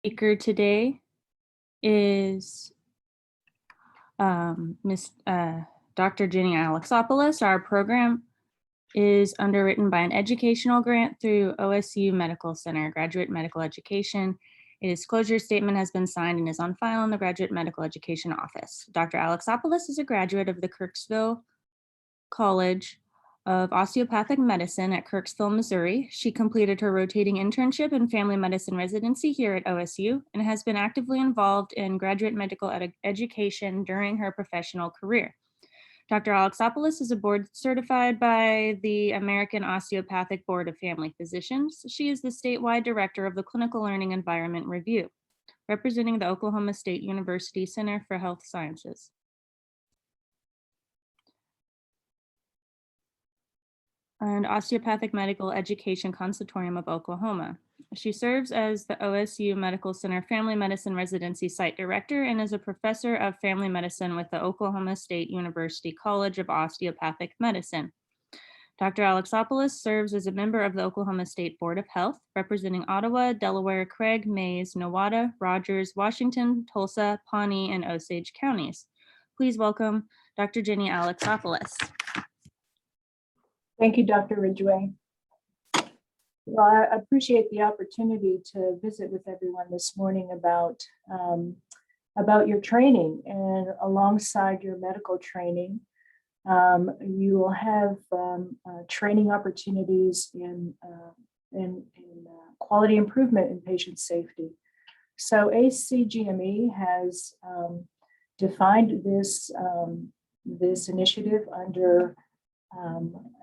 Speaker today is Dr. Jenny Alexopulos. Our program is underwritten by an educational grant through OSU Medical Center, Graduate Medical Education. A disclosure statement has been signed and is on file in the Graduate Medical Education Office. Dr. Alexopulos is a graduate of the Kirksville College of Osteopathic Medicine at Kirksville, Missouri. She completed her rotating internship in family medicine residency here at OSU and has been actively involved in graduate medical education during her professional career. Dr. Alexopulos is a board certified by the American Osteopathic Board of Family Physicians. She is the statewide director of the Clinical Learning Environment Review, representing the Oklahoma State University Center for Health Sciences. And Osteopathic Medical Education Consultorium of Oklahoma. She serves as the OSU Medical Center Family Medicine Residency Site Director and is a professor of family medicine with the Oklahoma State University College of Osteopathic Medicine. Dr. Alexopulos serves as a member of the Oklahoma State Board of Health, representing Ottawa, Delaware, Craig, Mays, Nowata, Rogers, Washington, Tulsa, Pawnee, and Osage counties. Please welcome Dr. Jenny Alexopulos. Thank you, Dr. Ridgway. Well, I appreciate the opportunity to visit with everyone this morning about your training, and alongside your medical training, you will have training opportunities in quality improvement in patient safety. So ACGME has defined this initiative under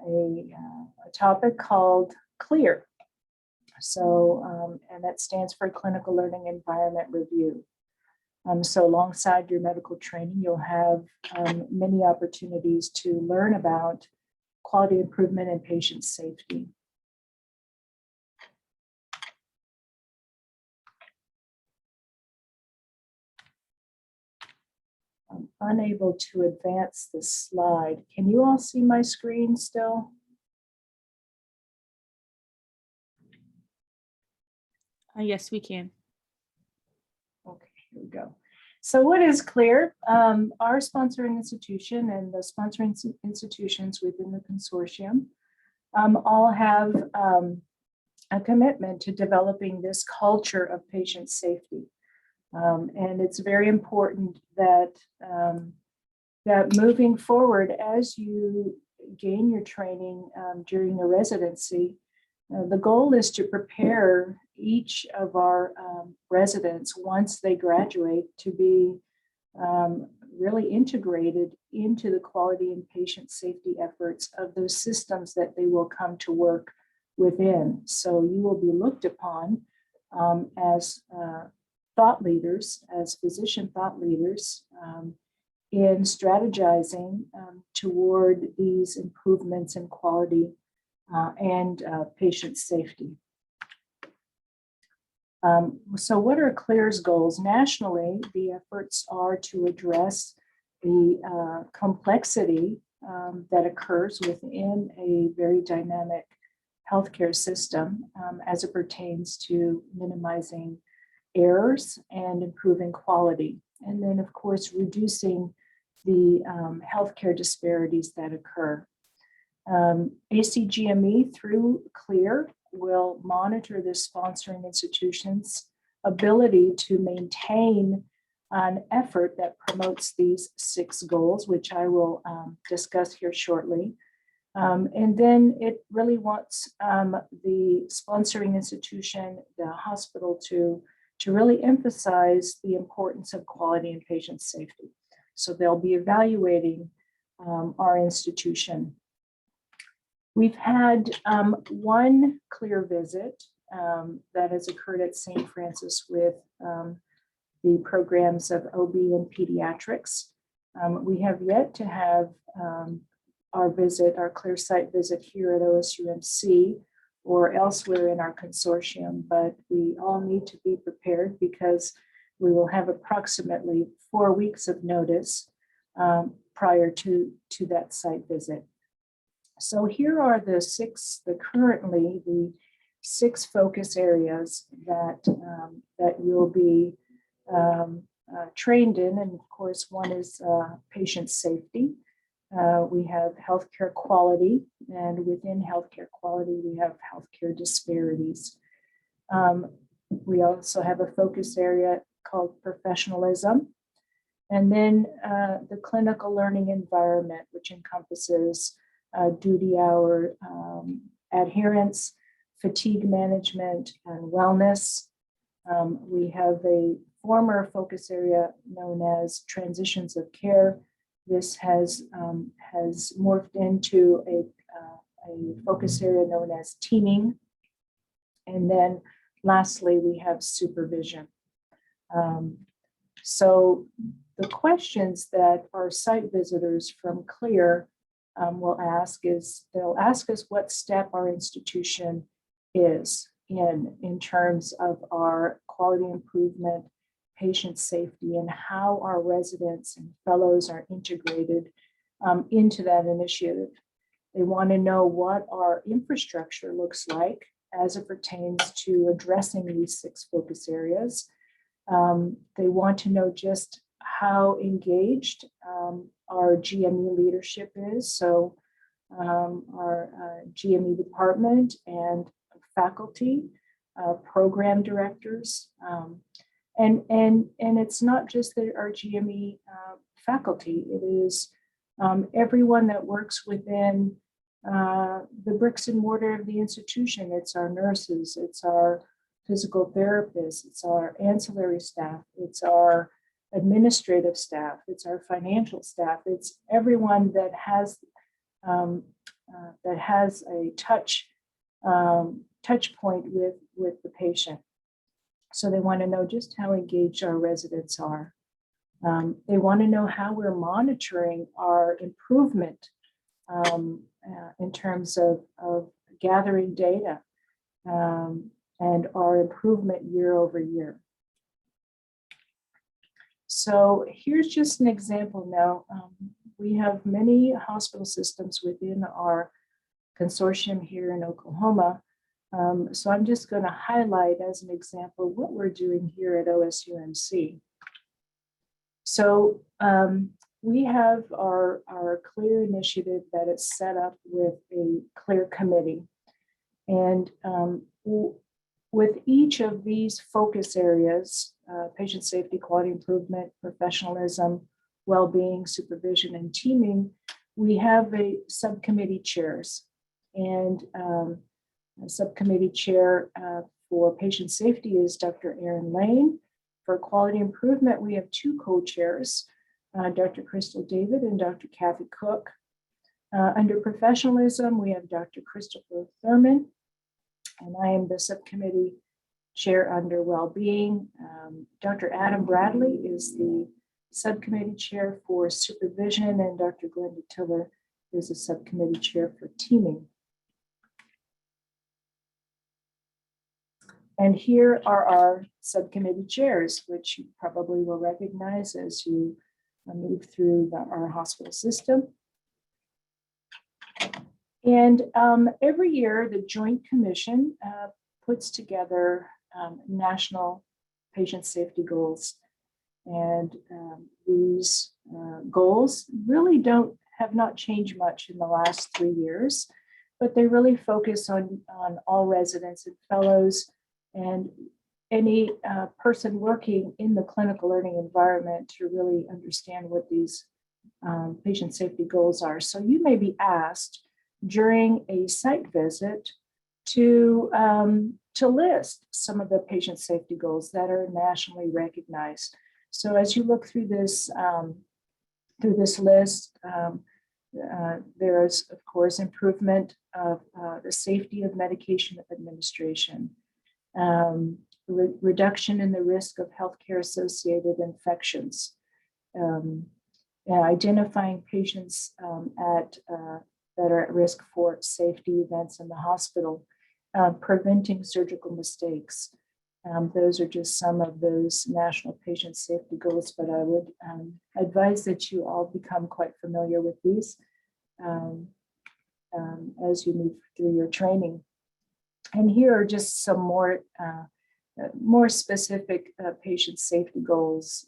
a topic called CLER. So, and that stands for Clinical Learning Environment Review. So alongside your medical training, you'll have many opportunities to learn about quality improvement and patient safety. I'm unable to advance the slide. Can you all see my screen still? Yes, we can. Okay, here we go. So what is CLER? Our sponsoring institution and the sponsoring institutions within the consortium all have a commitment to developing this culture of patient safety. And it's very important that that moving forward, as you gain your training during your residency, the goal is to prepare each of our residents, once they graduate, to be really integrated into the quality and patient safety efforts of those systems that they will come to work within. So you will be looked upon as thought leaders, as physician thought leaders, in strategizing toward these improvements in quality and patient safety. So what are CLER's goals? Nationally, the efforts are to address the complexity that occurs within a very dynamic healthcare system as it pertains to minimizing errors and improving quality. And then, of course, reducing the healthcare disparities that occur. ACGME through CLER will monitor the sponsoring institution's ability to maintain an effort that promotes these 6 goals, which I will discuss here shortly. And then it really wants the sponsoring institution, the hospital, to really emphasize the importance of quality and patient safety. So they'll be evaluating our institution. We've had one CLER visit that has occurred at St. Francis with the programs of OB and pediatrics. We have yet to have our CLER site visit here at OSUMC or elsewhere in our consortium, but we all need to be prepared because we will have approximately 4 weeks of notice prior to that site visit. So here are the 6, currently the 6 focus areas that, that you'll be trained in. And of course, one is patient safety. We have healthcare quality, and within healthcare quality, we have healthcare disparities. We also have a focus area called professionalism. And then the clinical learning environment, which encompasses duty hour adherence, fatigue management, and wellness. We have a former focus area known as transitions of care. This has morphed into a focus area known as teaming. And then lastly, we have supervision. So the questions that our site visitors from CLER will ask is, they'll ask us what step our institution is in terms of our quality improvement, patient safety, and how our residents and fellows are integrated into that initiative. They want to know what our infrastructure looks like as it pertains to addressing these 6 focus areas. They want to know just how engaged our GME leadership is. So our GME department and faculty, program directors, and it's not just our GME faculty. It is everyone that works within the bricks and mortar of the institution. It's our nurses, it's our physical therapists, it's our ancillary staff, it's our administrative staff, it's our financial staff, it's everyone that has a touch point with the patient. So they want to know just how engaged our residents are. They want to know how we're monitoring our improvement in terms of gathering data and our improvement year over year. So here's just an example now. We have many hospital systems within our consortium here in Oklahoma. So I'm just going to highlight as an example what we're doing here at OSUMC. So we have our CLER initiative that is set up with a CLER committee. And with each of these focus areas, patient safety, quality improvement, professionalism, well-being, supervision, and teaming, we have a subcommittee chairs. And a subcommittee chair for patient safety is Dr. Erin Lane. For quality improvement, we have 2 co-chairs, Dr. Crystal David and Dr. Kathy Cook. Under professionalism, we have Dr. Christopher Thurman, and I am the subcommittee chair under well-being. Dr. Adam Bradley is the subcommittee chair for supervision, and Dr. Glenda Tiller is the subcommittee chair for teaming. And here are our subcommittee chairs, which you probably will recognize as you move through our hospital system. And every year, the Joint Commission puts together national patient safety goals. And these goals really have not changed much in the last 3 years, but they really focus on all residents and fellows and any person working in the clinical learning environment to really understand what these patient safety goals are. So you may be asked during a site visit to list some of the patient safety goals that are nationally recognized. So as you look through this list, there is, of course, improvement of the safety of medication administration, reduction in the risk of healthcare-associated infections, identifying patients that are at risk for safety events in the hospital, preventing surgical mistakes. Those are just some of those national patient safety goals, but I would advise that you all become quite familiar with these as you move through your training. And here are just some more specific patient safety goals: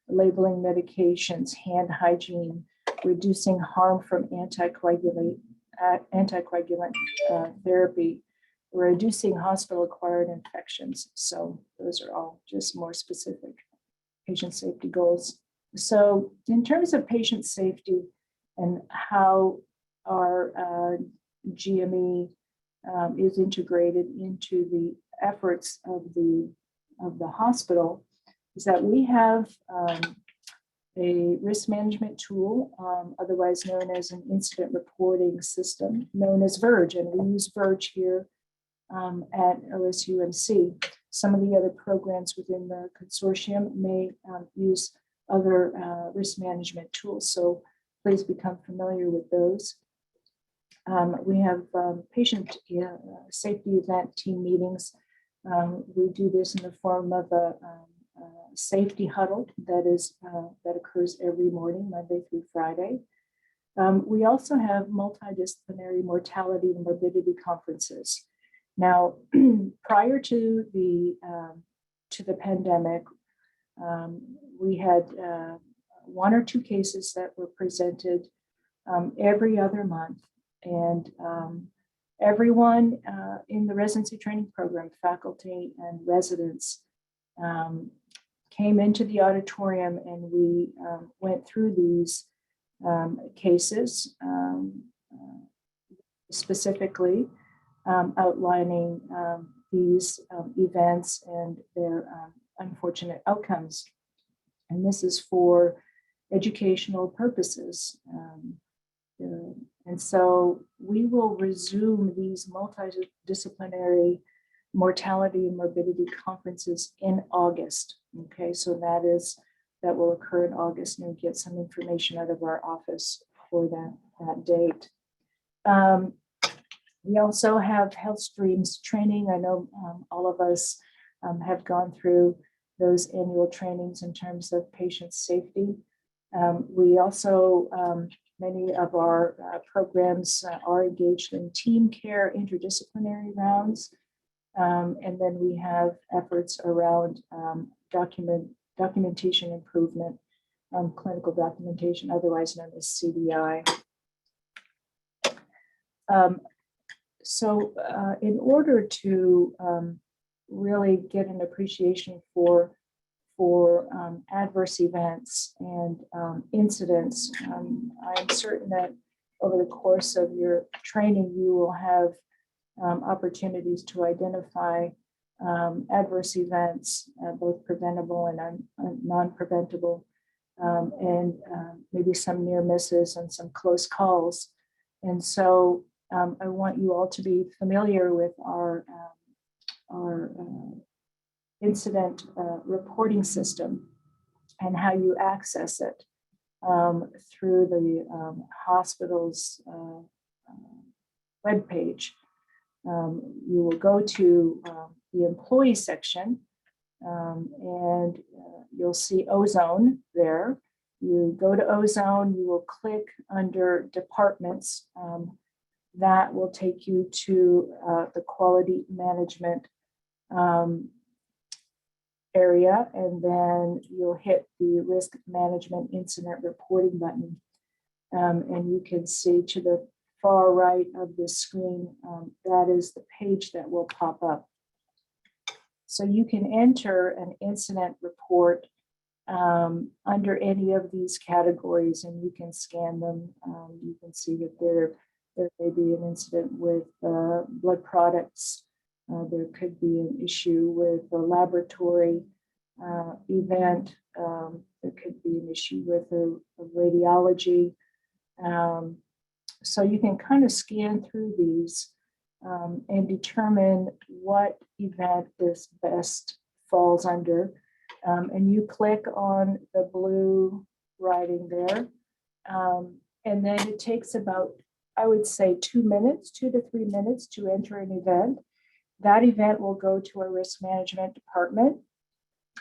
labeling medications, hand hygiene, reducing harm from anticoagulant therapy, reducing hospital-acquired infections. So those are all just more specific patient safety goals. So in terms of patient safety and how our GME is integrated into the efforts of the hospital, is that we have a risk management tool, otherwise known as an incident reporting system, known as Verge, and we use Verge here at OSUMC. Some of the other programs within the consortium may use other risk management tools, so please become familiar with those. We have patient safety event team meetings. We do this in the form of a safety huddle that occurs every morning, Monday through Friday. We also have multidisciplinary mortality and morbidity conferences. Now, prior to the pandemic, we had one or two cases that were presented every other month, and everyone in the residency training program, faculty and residents, came into the auditorium, and we went through these cases, specifically outlining these events and their unfortunate outcomes. And this is for educational purposes. And so we will resume these multidisciplinary mortality and morbidity conferences in August. Okay, so that will occur in August, and we'll get some information out of our office for that date. We also have health streams training. I know all of us have gone through those annual trainings in terms of patient safety. We also, many of our programs are engaged in team care, interdisciplinary rounds. And then we have efforts around documentation improvement, clinical documentation, otherwise known as CDI. So in order to really get an appreciation for adverse events and incidents, I'm certain that over the course of your training, you will have opportunities to identify adverse events, both preventable and non-preventable, and maybe some near misses and some close calls. And so I want you all to be familiar with our incident reporting system and how you access it through the hospital's webpage. You will go to the employee section, and you'll see Ozone there. You go to Ozone, you will click under departments. That will take you to the quality management area, and then you'll hit the risk management incident reporting button. And you can see to the far right of the screen, that is the page that will pop up. So you can enter an incident report under any of these categories, and you can scan them. You can see that there may be an incident with blood products. There could be an issue with a laboratory event. There could be an issue with a radiology. So you can kind of scan through these and determine what event this best falls under. And you click on the blue writing there. And then it takes about, I would say, 2 minutes, 2 to 3 minutes to enter an event. That event will go to our risk management department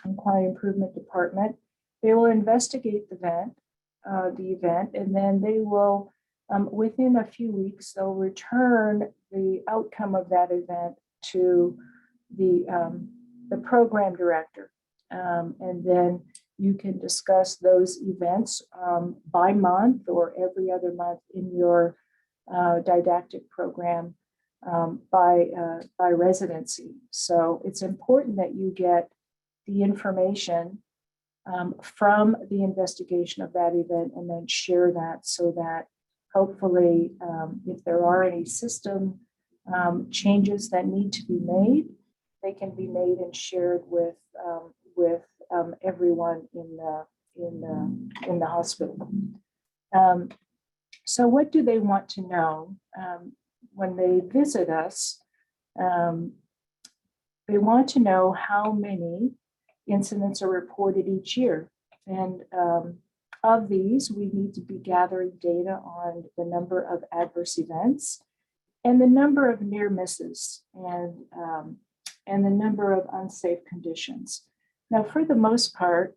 and quality improvement department. They will investigate the event, and then they will within a few weeks, they'll return the outcome of that event to the program director. And then you can discuss those events by month or every other month in your didactic program by residency. So it's important that you get the information from the investigation of that event and then share that so that hopefully if there are any system changes that need to be made, they can be made and shared with everyone in the hospital. So what do they want to know when they visit us? They want to know how many incidents are reported each year. And of these, we need to be gathering data on the number of adverse events and the number of near misses and the number of unsafe conditions. Now, for the most part,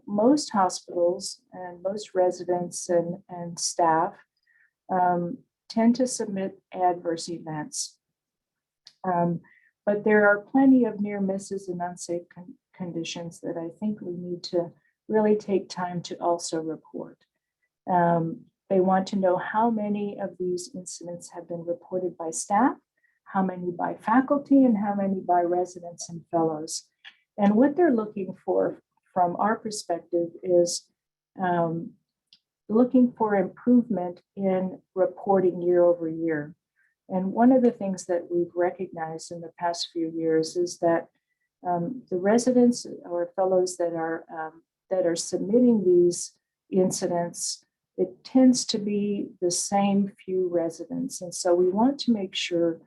most hospitals and most residents and staff tend to submit adverse events. But there are plenty of near misses and unsafe conditions that I think we need to really take time to also report. They want to know how many of these incidents have been reported by staff, how many by faculty, and how many by residents and fellows. And what they're looking for from our perspective is looking for improvement in reporting year over year. And one of the things that we've recognized in the past few years is that the residents or fellows that are submitting these incidents, it tends to be the same few residents. And so we want to make sure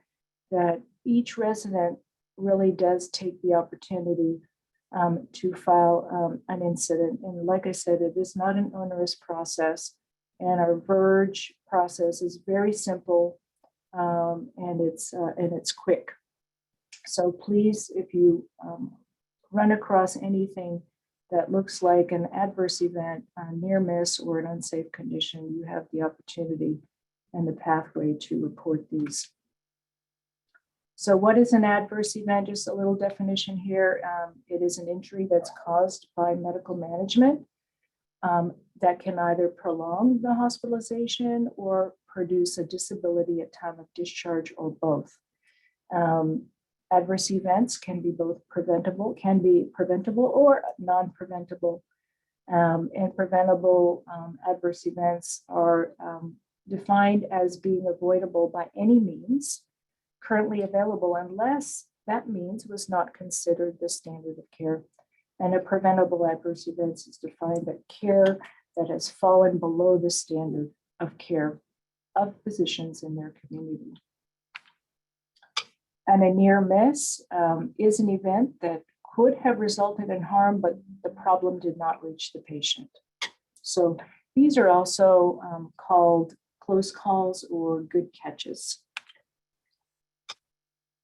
that each resident really does take the opportunity to file an incident. And like I said, it is not an onerous process. And our Verge process is very simple and it's quick. So please, if you run across anything that looks like an adverse event, a near miss, or an unsafe condition, you have the opportunity and the pathway to report these. So what is an adverse event? Just a little definition here. It is an injury that's caused by medical management that can either prolong the hospitalization or produce a disability at time of discharge or both. Adverse events can be preventable or non-preventable. And preventable adverse events are defined as being avoidable by any means currently available unless that means was not considered the standard of care. And a preventable adverse event is defined as care that has fallen below the standard of care of physicians in their community. And a near miss is an event that could have resulted in harm, but the problem did not reach the patient. So these are also called close calls or good catches.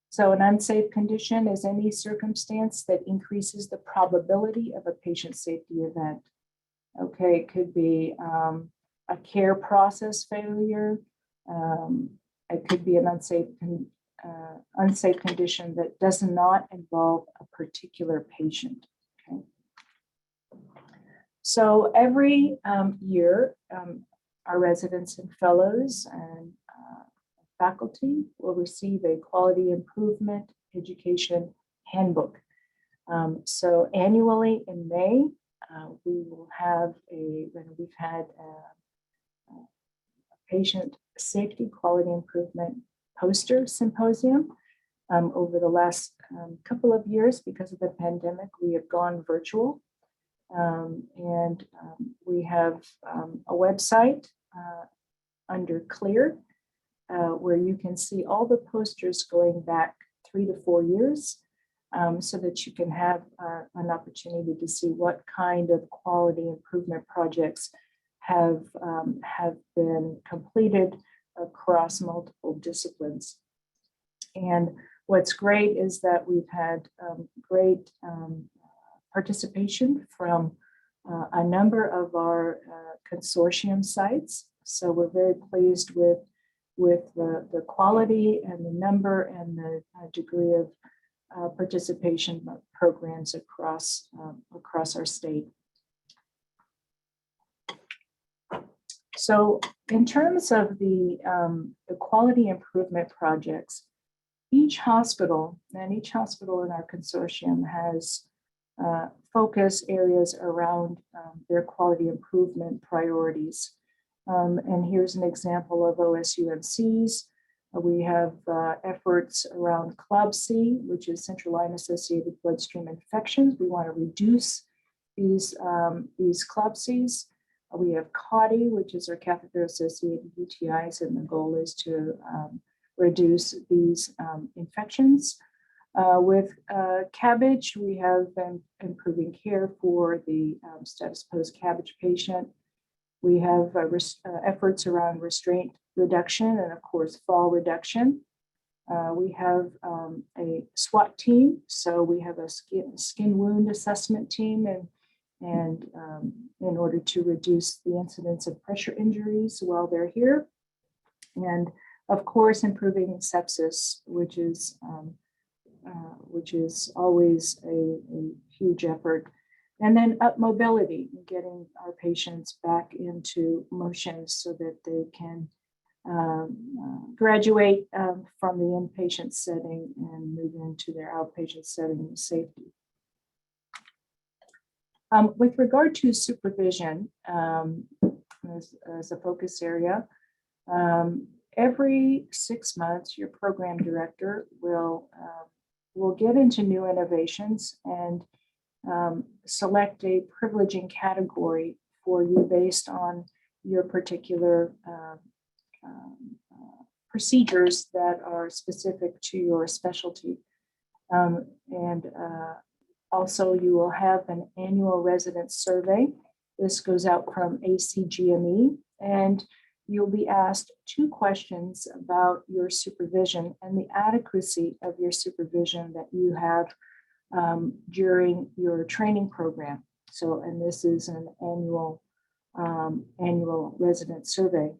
So an unsafe condition is any circumstance that increases the probability of a patient safety event. Okay, it could be a care process failure. It could be an unsafe condition that does not involve a particular patient. Okay. So every year, our residents and fellows and faculty will receive a quality improvement education handbook. So annually in May, we will have we've had a patient safety quality improvement poster symposium. Over the last couple of years, because of the pandemic, we have gone virtual. And we have a website under CLER, where you can see all the posters going back 3 to 4 years, so that you can have an opportunity to see what kind of quality improvement projects have been completed across multiple disciplines. And what's great is that we've had great participation from a number of our consortium sites. So we're very pleased with the quality and the number and the degree of participation programs across our state. So in terms of the quality improvement projects, each hospital in our consortium has focus areas around their quality improvement priorities. And here's an example of OSUMCs. We have efforts around CLER, which is central line associated bloodstream infections. We want to reduce these CLERs. We have CAUTI, which is our catheter-associated UTIs, and the goal is to reduce these infections. With CABG, we have been improving care for the status post-CABG patient. We have efforts around restraint reduction and, of course, fall reduction. We have a SWAT team, so we have a skin wound assessment team, and in order to reduce the incidence of pressure injuries while they're here. And of course, improving sepsis, which is always a huge effort. And then up mobility, getting our patients back into motion so that they can graduate from the inpatient setting and move into their outpatient setting with safety. With regard to supervision as a focus area, every 6 months, your program director will get into new innovations and select a privileging category for you based on your particular procedures that are specific to your specialty. Also, you will have an annual resident survey. This goes out from ACGME, and you'll be asked 2 questions about your supervision and the adequacy of your supervision that you have during your training program. So, and this is an annual resident survey.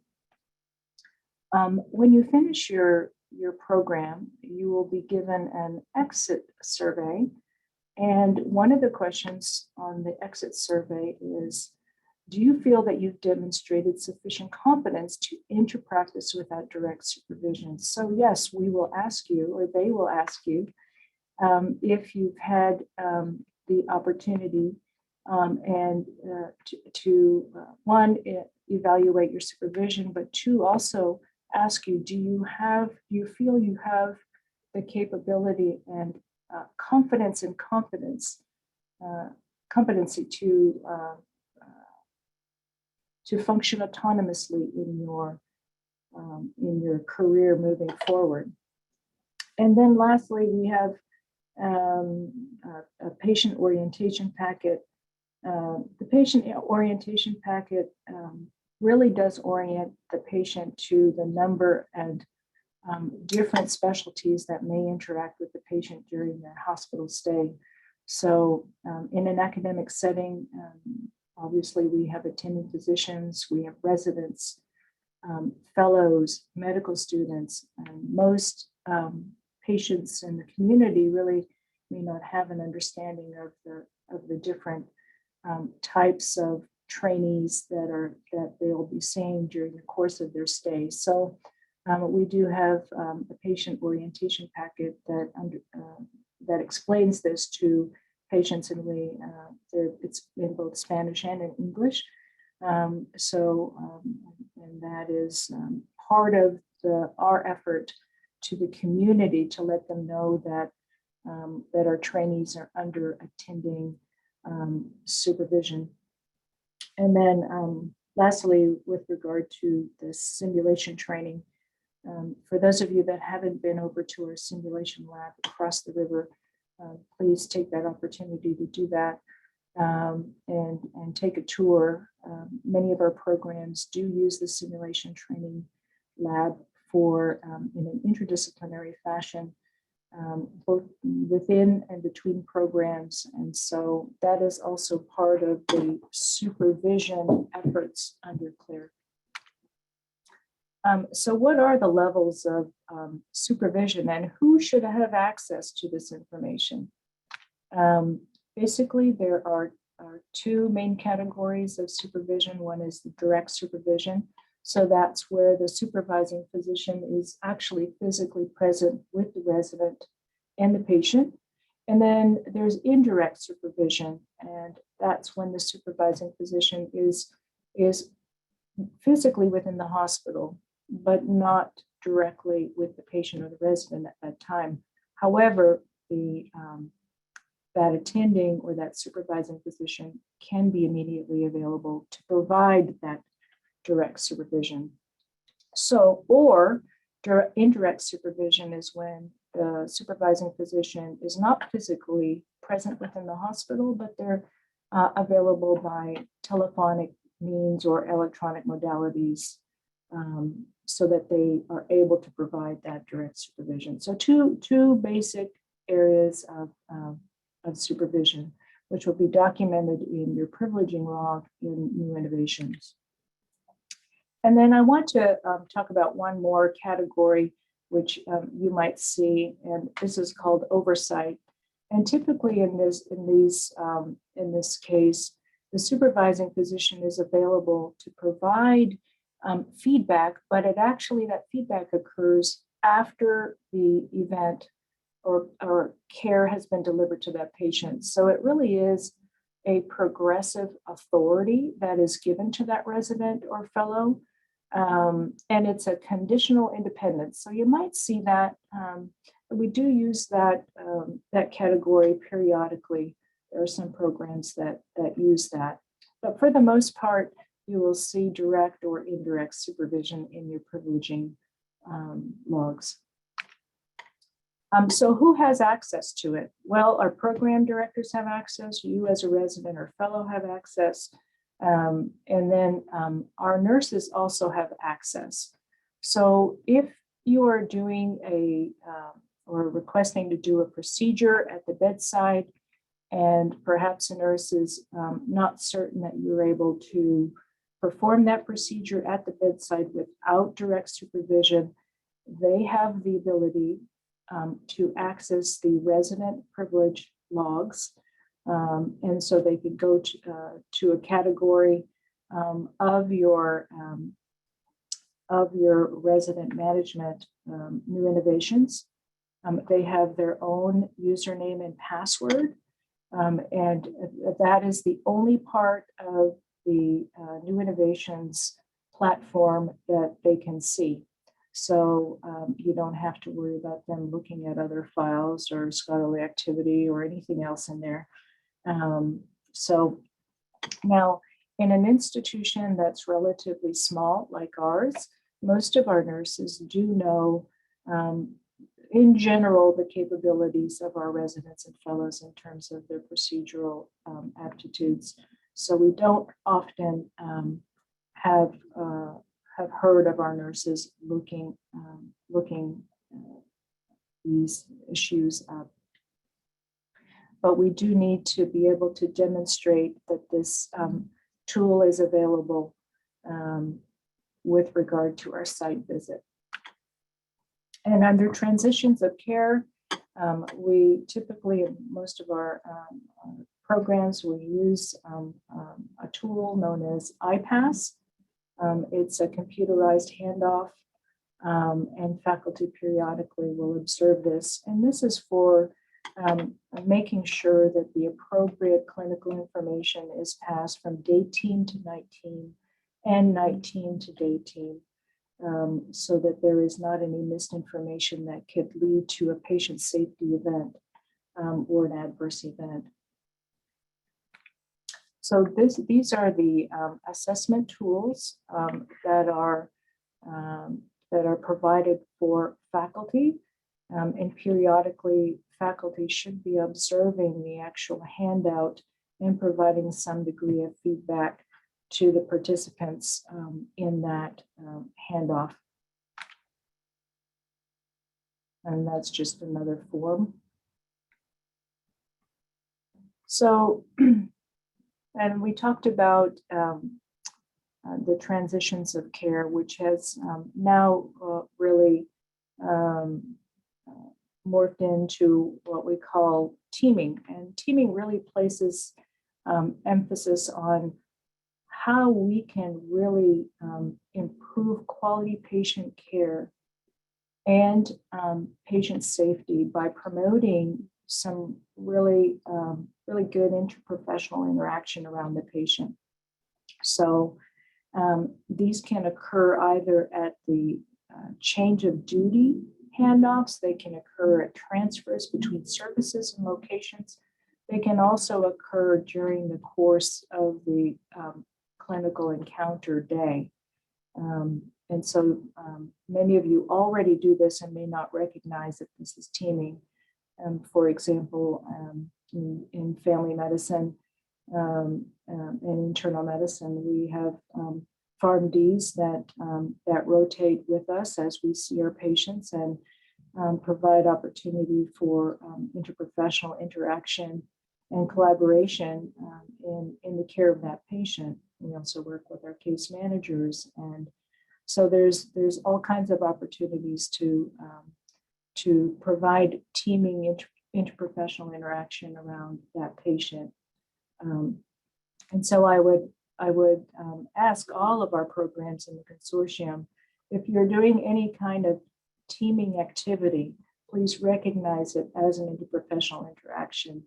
When you finish your program, you will be given an exit survey. And one of the questions on the exit survey is, do you feel that you've demonstrated sufficient competence to enter practice without direct supervision? So yes, we will ask you, or they will ask you, if you've had the opportunity to one, evaluate your supervision, but 2, also ask you, do you feel you have the capability and confidence and competency to function autonomously in your career moving forward. And then lastly, we have a patient orientation packet. The patient orientation packet really does orient the patient to the number and different specialties that may interact with the patient during their hospital stay. So in an academic setting, obviously we have attending physicians, we have residents, fellows, medical students, and most patients in the community really may not have an understanding of the different types of trainees that they'll be seeing during the course of their stay. So we do have a patient orientation packet that explains this to patients, and it's in both Spanish and in English. And that is part of our effort to the community to let them know that our trainees are under attending supervision. And then lastly, with regard to the simulation training, for those of you that haven't been over to our simulation lab across the river, please take that opportunity to do that and take a tour. Many of our programs do use the simulation training lab for in an interdisciplinary fashion, both within and between programs. And so that is also part of the supervision efforts under CLER. So what are the levels of supervision and who should have access to this information? Basically, there are two main categories of supervision. One is the direct supervision. So that's where the supervising physician is actually physically present with the resident and the patient. And then there's indirect supervision, and that's when the supervising physician is physically within the hospital, but not directly with the patient or the resident at that time. However, that attending or that supervising physician can be immediately available to provide that direct supervision. So, or indirect supervision is when the supervising physician is not physically present within the hospital, but they're available by telephonic means or electronic modalities, so that they are able to provide that direct supervision. So two basic areas of supervision, which will be documented in your privileging log in New Innovations. And then I want to talk about one more category, which you might see, and this is called oversight. And typically in this case, the supervising physician is available to provide feedback, but that feedback occurs after the event or care has been delivered to that patient. So it really is a progressive authority that is given to that resident or fellow. And it's a conditional independence. So you might see that we do use that category periodically. There are some programs that use that. But for the most part, you will see direct or indirect supervision in your privileging logs. So who has access to it? Well, our program directors have access. You as a resident or fellow have access. And then our nurses also have access. So if you are doing or requesting to do a procedure at the bedside, and perhaps a nurse is not certain that you're able to perform that procedure at the bedside without direct supervision, they have the ability to access the resident privilege logs. And so they could go to a category of your resident management New Innovations. They have their own username and password. And that is the only part of the New Innovations platform that they can see. So you don't have to worry about them looking at other files or scholarly activity or anything else in there. So now in an institution that's relatively small like ours, most of our nurses do know in general the capabilities of our residents and fellows in terms of their procedural aptitudes. So we don't often have heard of our nurses looking these issues up. But we do need to be able to demonstrate that this tool is available with regard to our site visit. And under transitions of care, we typically, in most of our programs, we use a tool known as iPass. It's a computerized handoff, and faculty periodically will observe this. And this is for making sure that the appropriate clinical information is passed from day team to night team and night team to day team, so that there is not any misinformation that could lead to a patient safety event or an adverse event. So these are the assessment tools that are provided for faculty, and periodically faculty should be observing the actual handout and providing some degree of feedback to the participants in that handoff. And that's just another form. So, and we talked about the transitions of care, which has now really morphed into what we call teaming. And teaming really places emphasis on how we can really improve quality patient care and patient safety by promoting some really good interprofessional interaction around the patient. So these can occur either at the change of duty handoffs, they can occur at transfers between services and locations. They can also occur during the course of the clinical encounter day. And so many of you already do this and may not recognize that this is teaming. For example, in family medicine and internal medicine, we have PharmDs that rotate with us as we see our patients and provide opportunity for interprofessional interaction and collaboration in the care of that patient. We also work with our case managers, and so there's all kinds of opportunities to provide teaming interprofessional interaction around that patient. And so I would ask all of our programs in the consortium, if you're doing any kind of teaming activity, please recognize it as an interprofessional interaction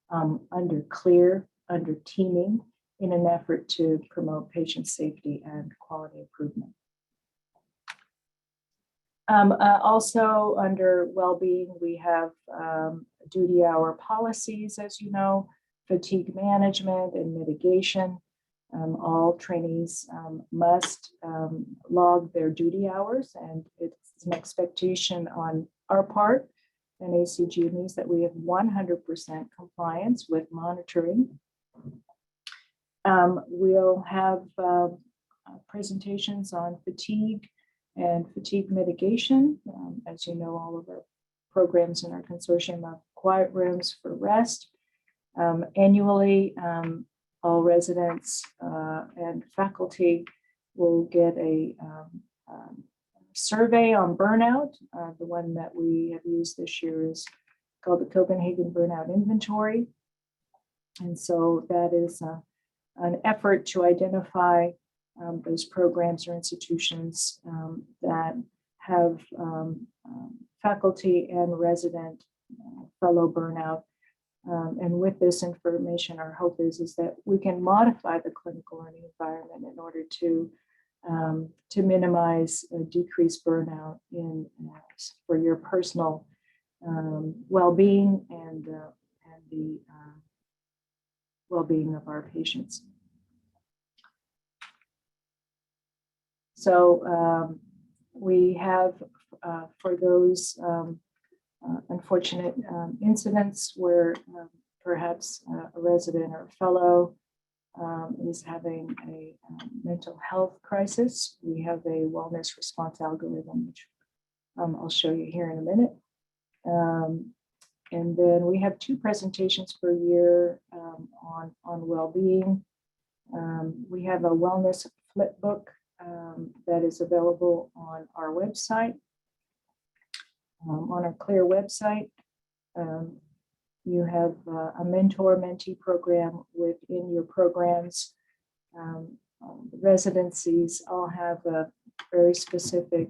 under CLER, under teaming, in an effort to promote patient safety and quality improvement. Also under well-being, we have duty hour policies, as you know, fatigue management and mitigation. All trainees must log their duty hours, and it's an expectation on our part and ACGMEs that we have 100% compliance with monitoring. We'll have presentations on fatigue and fatigue mitigation. As you know, all of our programs in our consortium have quiet rooms for rest. Annually, all residents and faculty will get a survey on burnout. The one that we have used this year is called the Copenhagen Burnout Inventory. And so that is an effort to identify those programs or institutions that have faculty and resident fellow burnout. And with this information, our hope is that we can modify the clinical learning environment in order to minimize decreased burnout for your personal well-being and the well-being of our patients. So we have, for those unfortunate incidents where perhaps a resident or a fellow is having a mental health crisis, we have a wellness response algorithm, which I'll show you here in a minute. And then we have 2 presentations per year on well-being. We have a wellness flip book that is available on our website, on our CLER website. You have a mentor-mentee program within your programs. The residencies all have very specific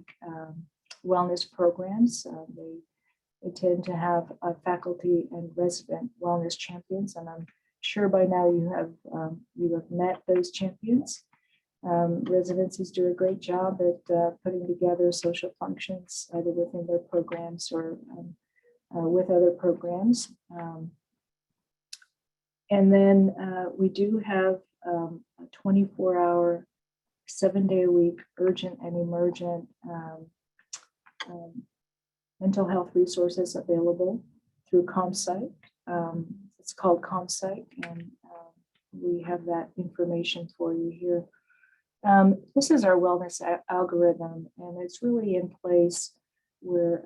wellness programs. They tend to have faculty and resident wellness champions, and I'm sure by now you have met those champions. Residencies do a great job at putting together social functions either within their programs or with other programs. And then we do have a 24-hour, 7-day-a-week urgent and emergent mental health resources available through ComPsych. It's called ComPsych, and we have that information for you here. This is our wellness algorithm, and it's really in place where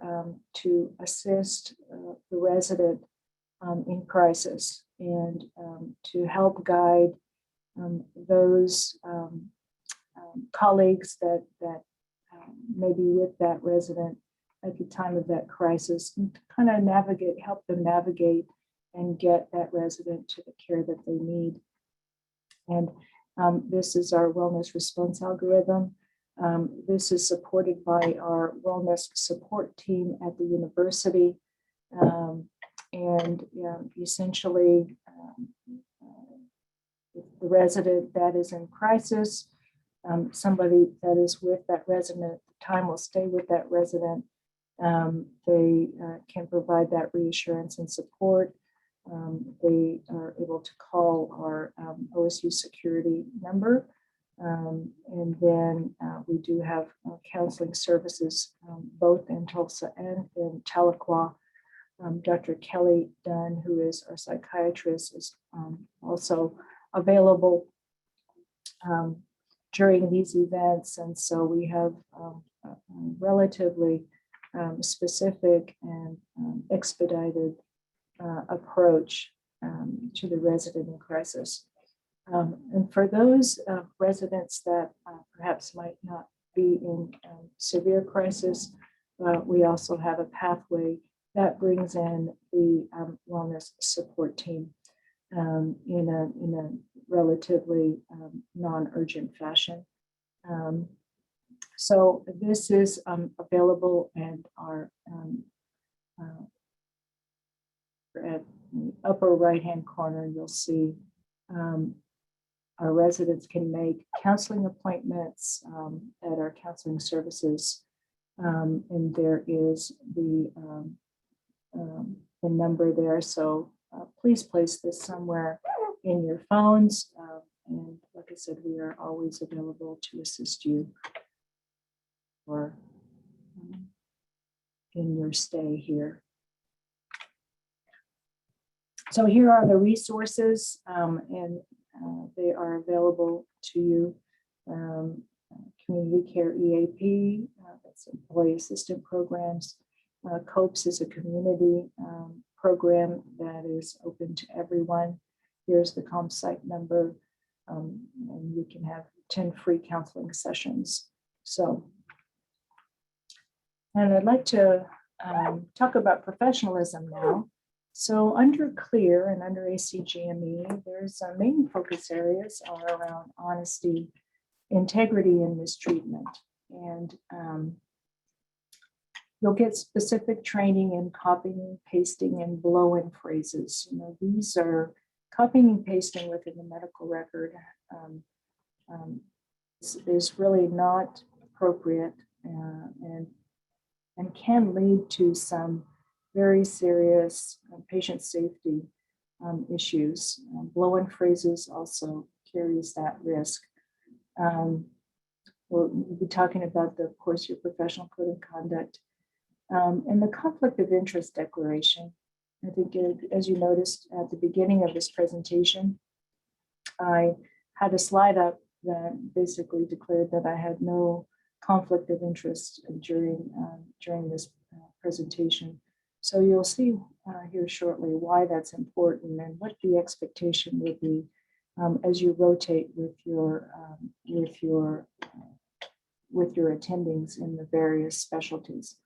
to assist the resident in crisis and to help guide those colleagues that may be with that resident at the time of that crisis, and kind of help them navigate and get that resident to the care that they need. And this is our wellness response algorithm. This is supported by our wellness support team at the university. Essentially, the resident that is in crisis, somebody that is with that resident at the time will stay with that resident. They can provide that reassurance and support. They are able to call our OSU security number. And then we do have counseling services both in Tulsa and in Tahlequah. Dr. Kelly Dunn, who is our psychiatrist, is also available during these events. And so we have a relatively specific and expedited approach to the resident in crisis. And for those residents that perhaps might not be in severe crisis, we also have a pathway that brings in the wellness support team in a relatively non-urgent fashion. So this is available, and our at the upper right-hand corner, you'll see our residents can make counseling appointments at our counseling services. And there is the number there. So please place this somewhere in your phones. And like I said, we are always available to assist you or in your stay here. So here are the resources, and they are available to you. Community Care EAP, that's Employee Assistance Programs. COPES is a community program that is open to everyone. Here's the ComSite number, and you can have 10 free counseling sessions. So, and I'd like to talk about professionalism now. So under CLER and under ACGME, there's main focus areas are around honesty, integrity, and mistreatment. And you'll get specific training in copying, pasting, and blow-in phrases. You know, these are copying and pasting within the medical record is really not appropriate and can lead to some very serious patient safety issues. Blow-in phrases also carries that risk. We'll be talking about, of course, your professional code of conduct and the conflict of interest declaration. I think as you noticed at the beginning of this presentation, I had a slide up that basically declared that I had no conflict of interest during this presentation. So you'll see here shortly why that's important and what the expectation would be as you rotate with your attendings in the various specialties.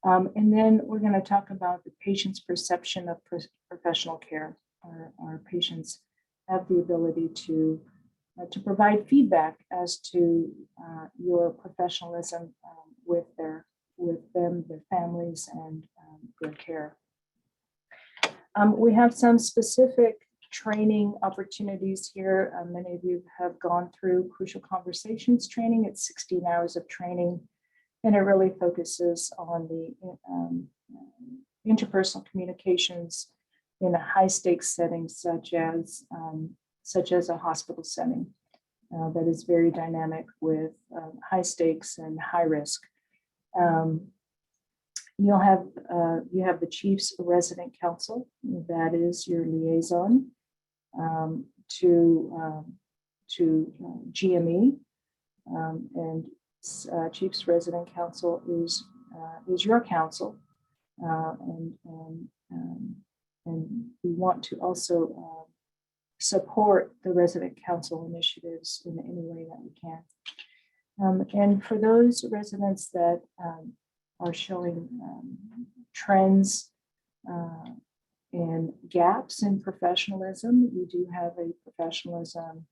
And then we're going to talk about the patient's perception of professional care. Our patients have the ability to provide feedback as to your professionalism with them, their families, and their care. We have some specific training opportunities here. Many of you have gone through Crucial Conversations training. It's 16 hours of training, and it really focuses on the interpersonal communications in a high-stakes setting, such as a hospital setting that is very dynamic with high stakes and high risk. You have the Chief's Resident Counsel, that is your liaison to GME, and Chief's Resident Counsel is your counsel, and we want to also support the resident council initiatives in any way that we can. And for those residents that are showing trends and gaps in professionalism, we do have a professionalism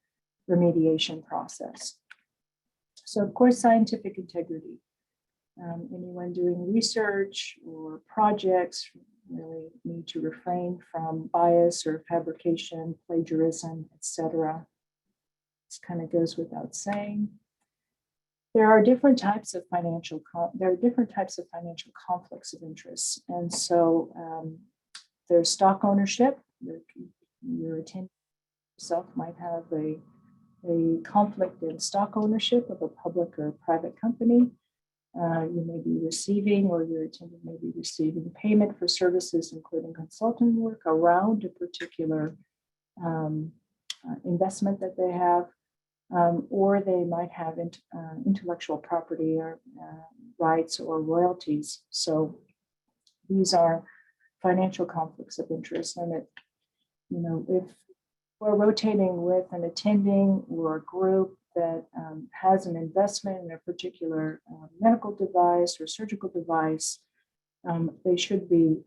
remediation process. So of course, scientific integrity. Anyone doing research or projects really need to refrain from bias or fabrication, plagiarism, etc. This kind of goes without saying. There are different types of financial conflicts of interest, and so there's stock ownership. Your attendee yourself might have a conflict in stock ownership of a public or private company. You may be receiving, or your attendant may be receiving payment for services, including consulting work around a particular investment that they have, or they might have intellectual property or rights or royalties. So these are financial conflicts of interest. And if we're rotating with an attending or a group that has an investment in a particular medical device or surgical device, they should be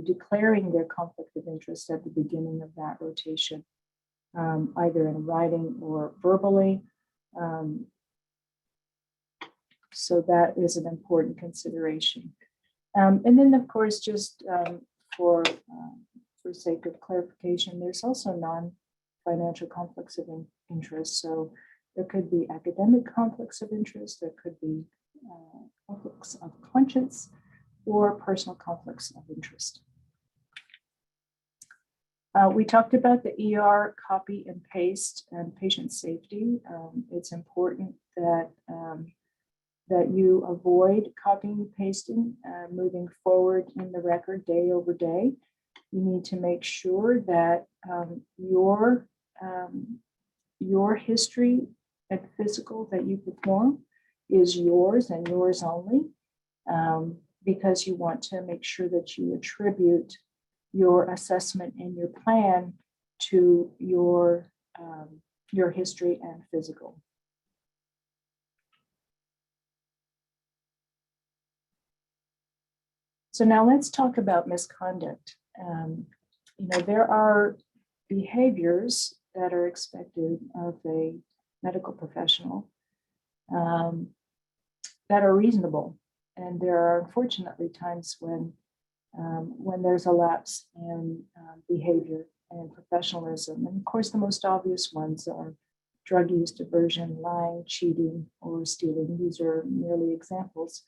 declaring their conflict of interest at the beginning of that rotation, either in writing or verbally. So that is an important consideration. And then, of course, just for sake of clarification, there's also non-financial conflicts of interest. So there could be academic conflicts of interest, there could be conflicts of conscience, or personal conflicts of interest. We talked about the ER copy and paste and patient safety. It's important that that you avoid copying and pasting moving forward in the record day over day. You need to make sure that your history and physical that you perform is yours and yours only, because you want to make sure that you attribute your assessment and your plan to your history and physical. So now let's talk about misconduct. There are behaviors that are expected of a medical professional that are reasonable. And there are unfortunately times when there's a lapse in behavior and professionalism. And of course, the most obvious ones are drug use, diversion, lying, cheating, or stealing. These are merely examples.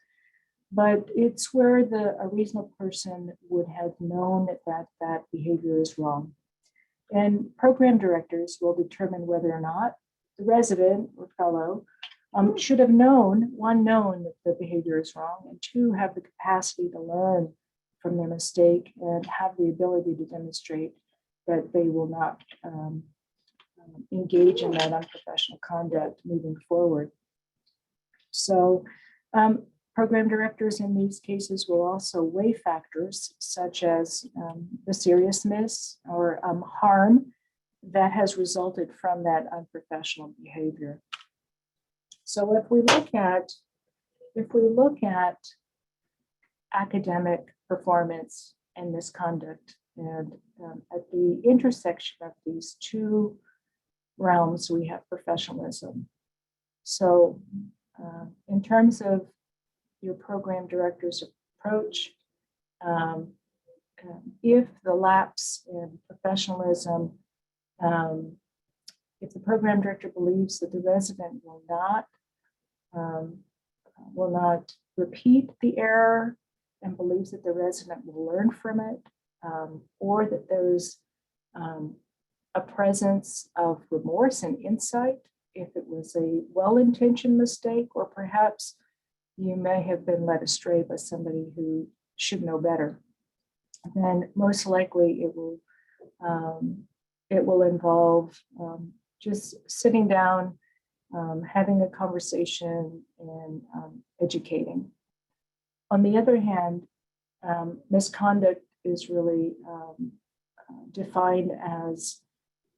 But it's where a reasonable person would have known that behavior is wrong. And program directors will determine whether or not the resident or fellow should have known that the behavior is wrong, and two, have the capacity to learn from their mistake and have the ability to demonstrate that they will not engage in that unprofessional conduct moving forward. So program directors in these cases will also weigh factors such as the seriousness or harm that has resulted from that unprofessional behavior. So if we look at academic performance and misconduct, and at the intersection of these two realms, we have professionalism. So in terms of your program director's approach, if the lapse in professionalism, if the program director believes that the resident will not repeat the error and believes that the resident will learn from it, or that there's a presence of remorse and insight, if it was a well-intentioned mistake, or perhaps you may have been led astray by somebody who should know better, then most likely it will involve just sitting down, having a conversation, and educating. On the other hand, misconduct is really defined as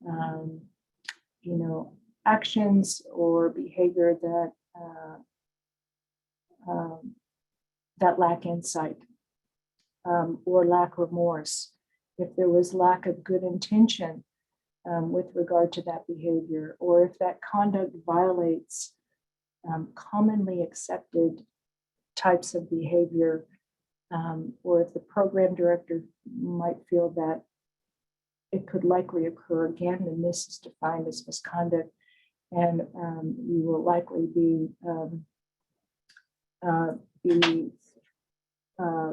you know, actions or behavior that that lack insight or lack remorse. If there was lack of good intention with regard to that behavior, or if that conduct violates commonly accepted types of behavior, or if the program director might feel that it could likely occur again, and this is defined as misconduct, and you will likely be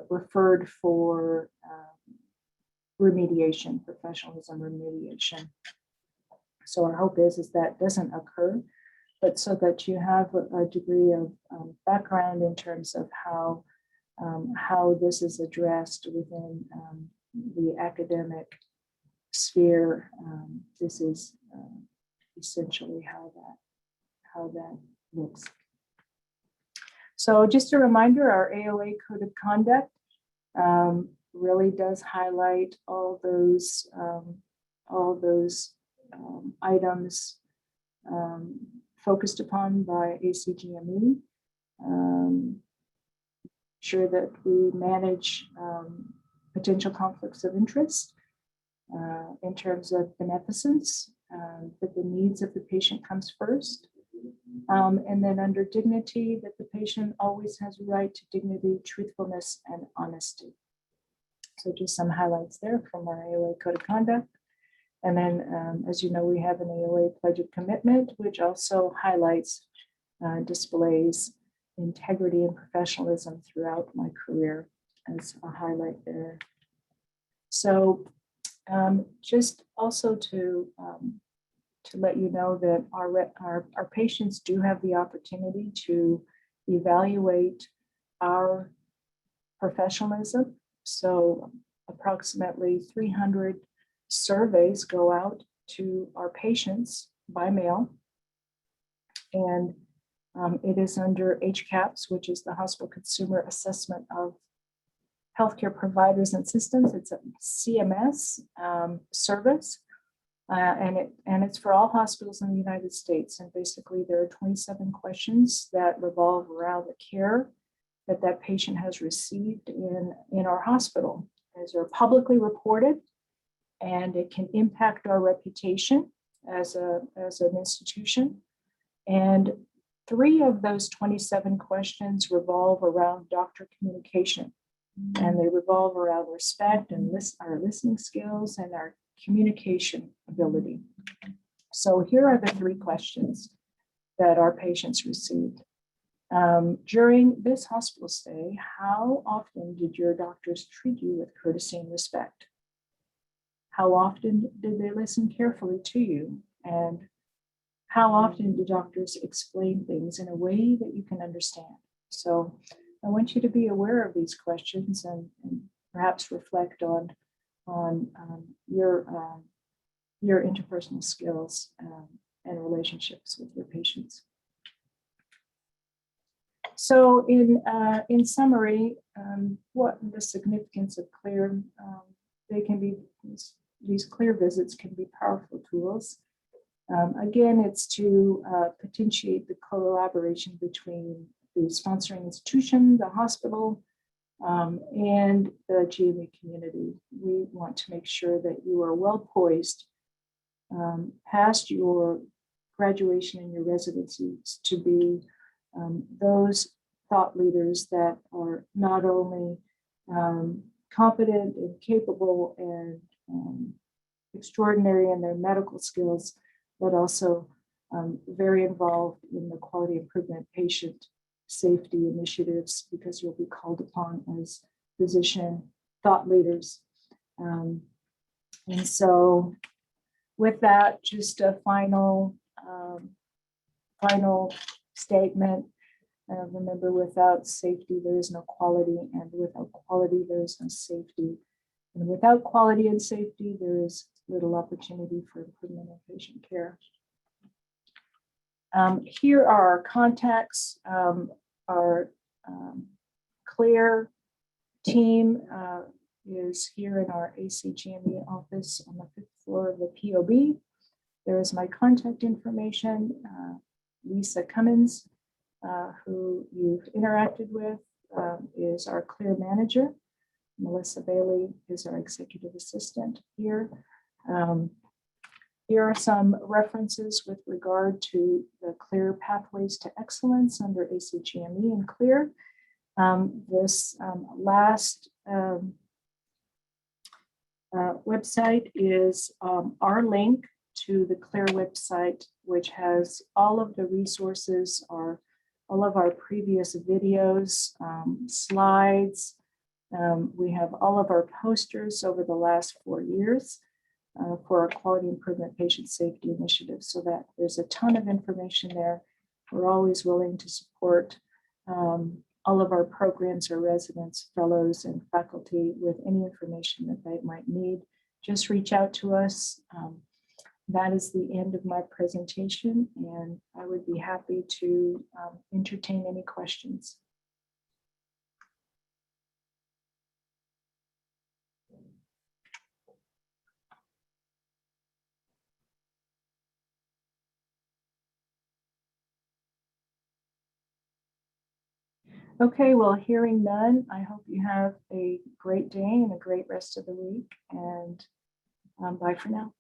referred for remediation, professionalism remediation. So our hope is that doesn't occur, but so that you have a degree of background in terms of how this is addressed within the academic sphere. This is essentially how that looks. So just a reminder, our AOA Code of Conduct really does highlight all those items focused upon by ACGME. Sure that we manage potential conflicts of interest in terms of beneficence, that the needs of the patient comes first. And then under dignity, that the patient always has a right to dignity, truthfulness, and honesty. So just some highlights there from our AOA Code of Conduct. And then, as you know, we have an AOA Pledge of Commitment, which also highlights, displays integrity and professionalism throughout my career as a highlight there. So just also to let you know that our patients do have the opportunity to evaluate our professionalism. So approximately 300 surveys go out to our patients by mail. And it is under HCAHPS, which is the Hospital Consumer Assessment of Healthcare Providers and Systems. It's a CMS service. And it's for all hospitals in the United States. And basically there are 27 questions that revolve around the care that patient has received in our hospital. As are publicly reported, and it can impact our reputation as an institution. And 3 of those 27 questions revolve around doctor communication, and they revolve around respect and our listening skills and our communication ability. So here are the 3 questions that our patients received. During this hospital stay, how often did your doctors treat you with courtesy and respect? How often did they listen carefully to you? And how often do doctors explain things in a way that you can understand? So I want you to be aware of these questions and perhaps reflect on your interpersonal skills and relationships with your patients. So in summary, what the significance of CLER, these CLER visits can be powerful tools. Again, it's to potentiate the collaboration between the sponsoring institution, the hospital, and the GME community. We want to make sure that you are well poised past your graduation and your residencies to be those thought leaders that are not only competent and capable and extraordinary in their medical skills, but also very involved in the quality improvement, patient safety initiatives, because you'll be called upon as physician thought leaders. And so with that, just a final statement. Remember, without safety, there is no quality, and without quality, there is no safety. And without quality and safety, there is little opportunity for improvement in patient care. Here are our contacts. Our CLER team is here in our ACGME office on the 5th floor of the POB. There is my contact information. Lisa Cummins, who you've interacted with, is our CLER manager. Melissa Bailey is our executive assistant here. Here are some references with regard to the CLER Pathways to Excellence under ACGME and CLER. This last website is our link to the CLER website, which has all of the resources, all of our previous videos, slides. We have all of our posters over the last 4 years for our quality improvement patient safety initiative, so that there's a ton of information there. We're always willing to support all of our programs, our residents, fellows, and faculty with any information that they might need. Just reach out to us. That is the end of my presentation, and I would be happy to entertain any questions. Okay, well, hearing none, I hope you have a great day and a great rest of the week, and bye for now.